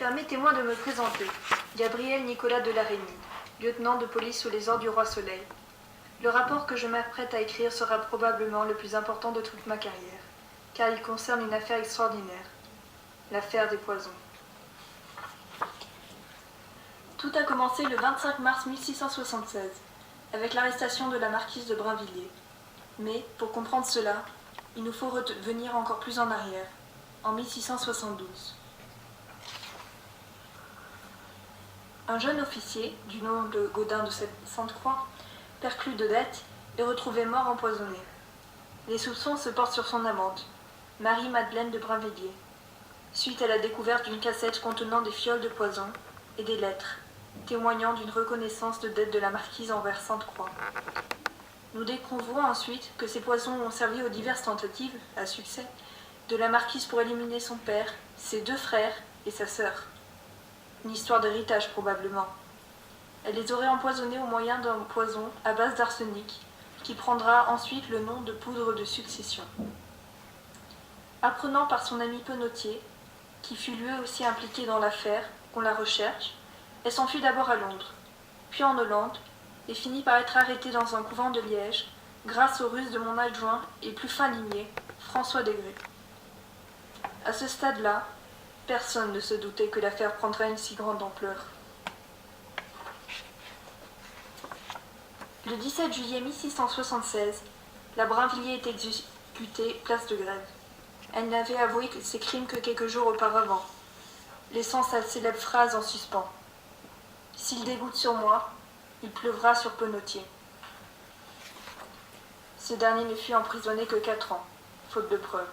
Permettez-moi de me présenter. Gabriel Nicolas de Larénie, lieutenant de police sous les ordres du roi Soleil. Le rapport que je m'apprête à écrire sera probablement le plus important de toute ma carrière, car il concerne une affaire extraordinaire, l'affaire des poisons. Tout a commencé le 25 mars 1676, avec l'arrestation de la marquise de Brinvilliers. Mais, pour comprendre cela, il nous faut revenir encore plus en arrière, en 1672. Un jeune officier, du nom de Gaudin de Sainte-Croix, perclus de dettes, est retrouvé mort empoisonné. Les soupçons se portent sur son amante, Marie-Madeleine de Brinvilliers, suite à la découverte d'une cassette contenant des fioles de poison et des lettres, témoignant d'une reconnaissance de dette de la marquise envers Sainte-Croix. Nous découvrons ensuite que ces poisons ont servi aux diverses tentatives, à succès, de la marquise pour éliminer son père, ses 2 frères et sa sœur. Une histoire d'héritage probablement. Elle les aurait empoisonnés au moyen d'un poison à base d'arsenic, qui prendra ensuite le nom de poudre de succession. Apprenant par son ami Penautier, qui fut lui aussi impliqué dans l'affaire, qu'on la recherche, elle s'enfuit d'abord à Londres, puis en Hollande, et finit par être arrêtée dans un couvent de Liège, grâce aux ruses de mon adjoint et plus fin limier, François Degré. À ce stade-là, personne ne se doutait que l'affaire prendrait une si grande ampleur. Le 17 juillet 1676, la Brinvilliers est exécutée place de Grève. Elle n'avait avoué ses crimes que quelques jours auparavant, laissant sa célèbre phrase en suspens. « S'il dégoûte sur moi, il pleuvra sur Penautier. » Ce dernier ne fut emprisonné que 4 ans, faute de preuves.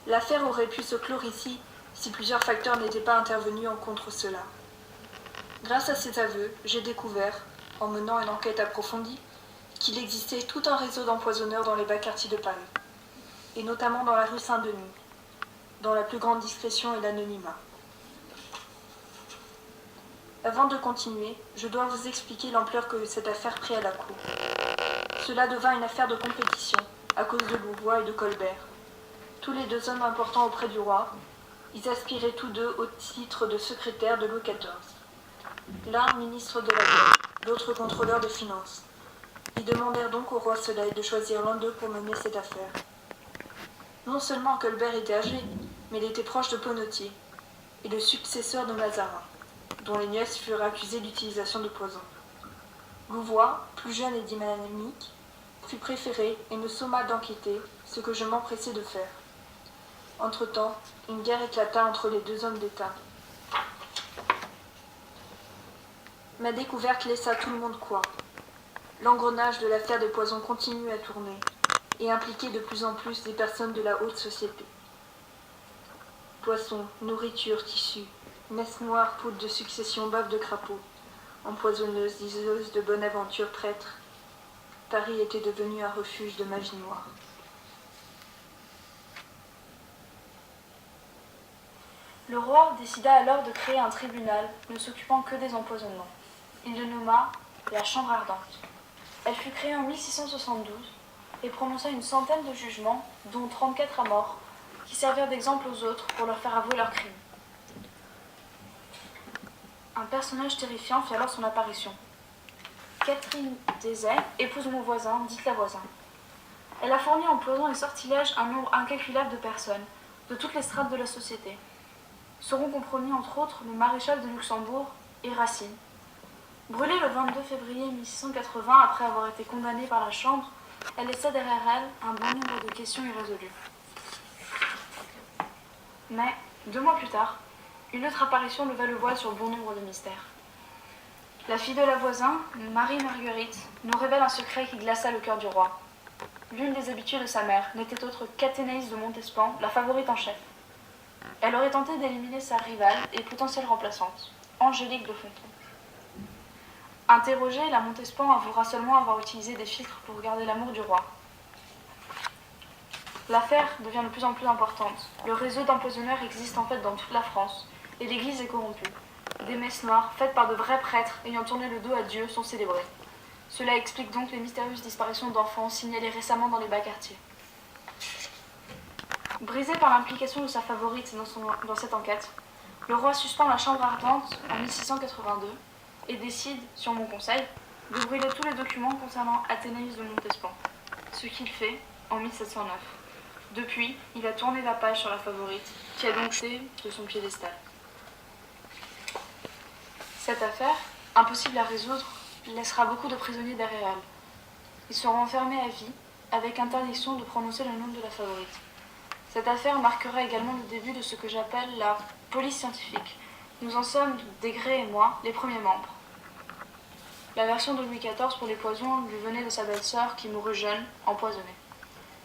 L'affaire aurait pu se clore ici si plusieurs facteurs n'étaient pas intervenus en contre cela. Grâce à ces aveux, j'ai découvert, en menant une enquête approfondie, qu'il existait tout un réseau d'empoisonneurs dans les bas quartiers de Paris, et notamment dans la rue Saint-Denis, dans la plus grande discrétion et l'anonymat. Avant de continuer, je dois vous expliquer l'ampleur que cette affaire prit à la cour. Cela devint une affaire de compétition, à cause de Louvois et de Colbert. Tous les 2 hommes importants auprès du roi, ils aspiraient tous 2 au titre de secrétaire de Louis XIV. L'un ministre de la guerre, l'autre contrôleur des finances. Ils demandèrent donc au roi Soleil de choisir l'un d'eux pour mener cette affaire. Non seulement Colbert était âgé, mais il était proche de Penautier, et le successeur de Mazarin, dont les nièces furent accusées d'utilisation de poison. Louvois, plus jeune et dynamique, fut préféré et me somma d'enquêter, ce que je m'empressai de faire. Entre-temps, une guerre éclata entre les 2 hommes d'État. Ma découverte laissa tout le monde coi. L'engrenage de l'affaire des poisons continue à tourner et impliquait de plus en plus des personnes de la haute société. Poissons, nourriture, tissus, messes noires, poudre de succession, bave de crapaud, empoisonneuses, diseuses de bonne aventure, prêtres. Paris était devenu un refuge de magie noire. Le roi décida alors de créer un tribunal ne s'occupant que des empoisonnements. Il le nomma la Chambre ardente. Elle fut créée en 1672 et prononça une centaine de jugements, dont 34 à mort, qui servirent d'exemple aux autres pour leur faire avouer leurs crimes. Un personnage terrifiant fit alors son apparition. Catherine Desaix, épouse mon voisin, dite la voisin. Elle a fourni en poison et sortilèges un nombre incalculable de personnes, de toutes les strates de la société. Seront compromis entre autres le maréchal de Luxembourg et Racine. Brûlée le 22 février 1680 après avoir été condamnée par la Chambre, elle laissa derrière elle un bon nombre de questions irrésolues. Mais, 2 mois plus tard, une autre apparition leva le voile sur bon nombre de mystères. La fille de la voisin, Marie-Marguerite, nous révèle un secret qui glaça le cœur du roi. L'une des habituées de sa mère n'était autre qu'Athénaïs de Montespan, la favorite en chef. Elle aurait tenté d'éliminer sa rivale et potentielle remplaçante, Angélique de Fontenay. Interrogée, la Montespan avouera seulement avoir utilisé des filtres pour garder l'amour du roi. L'affaire devient de plus en plus importante. Le réseau d'empoisonneurs existe en fait dans toute la France, et l'Église est corrompue. Des messes noires, faites par de vrais prêtres ayant tourné le dos à Dieu, sont célébrées. Cela explique donc les mystérieuses disparitions d'enfants signalées récemment dans les bas quartiers. Brisé par l'implication de sa favorite dans cette enquête, le roi suspend la Chambre ardente en 1682 et décide, sur mon conseil, de brûler tous les documents concernant Athénaïs de Montespan, ce qu'il fait en 1709. Depuis, il a tourné la page sur la favorite, qui a donc jeté de son piédestal. Cette affaire, impossible à résoudre, laissera beaucoup de prisonniers derrière elle. Ils seront enfermés à vie, avec interdiction de prononcer le nom de la favorite. Cette affaire marquera également le début de ce que j'appelle la police scientifique. Nous en sommes, Desgrais et moi, les premiers membres. La version de Louis XIV pour les poisons lui venait de sa belle-sœur qui mourut jeune, empoisonnée.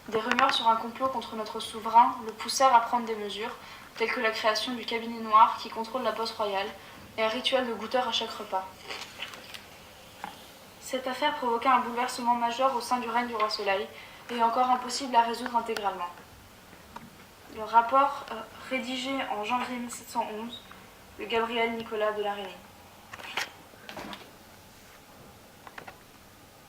Des rumeurs sur un complot contre notre souverain le poussèrent à prendre des mesures, telles que la création du cabinet noir qui contrôle la poste royale et un rituel de goûteur à chaque repas. Cette affaire provoqua un bouleversement majeur au sein du règne du roi Soleil et encore impossible à résoudre intégralement. Le rapport rédigé en janvier 1711 de Gabriel Nicolas de la Reynie.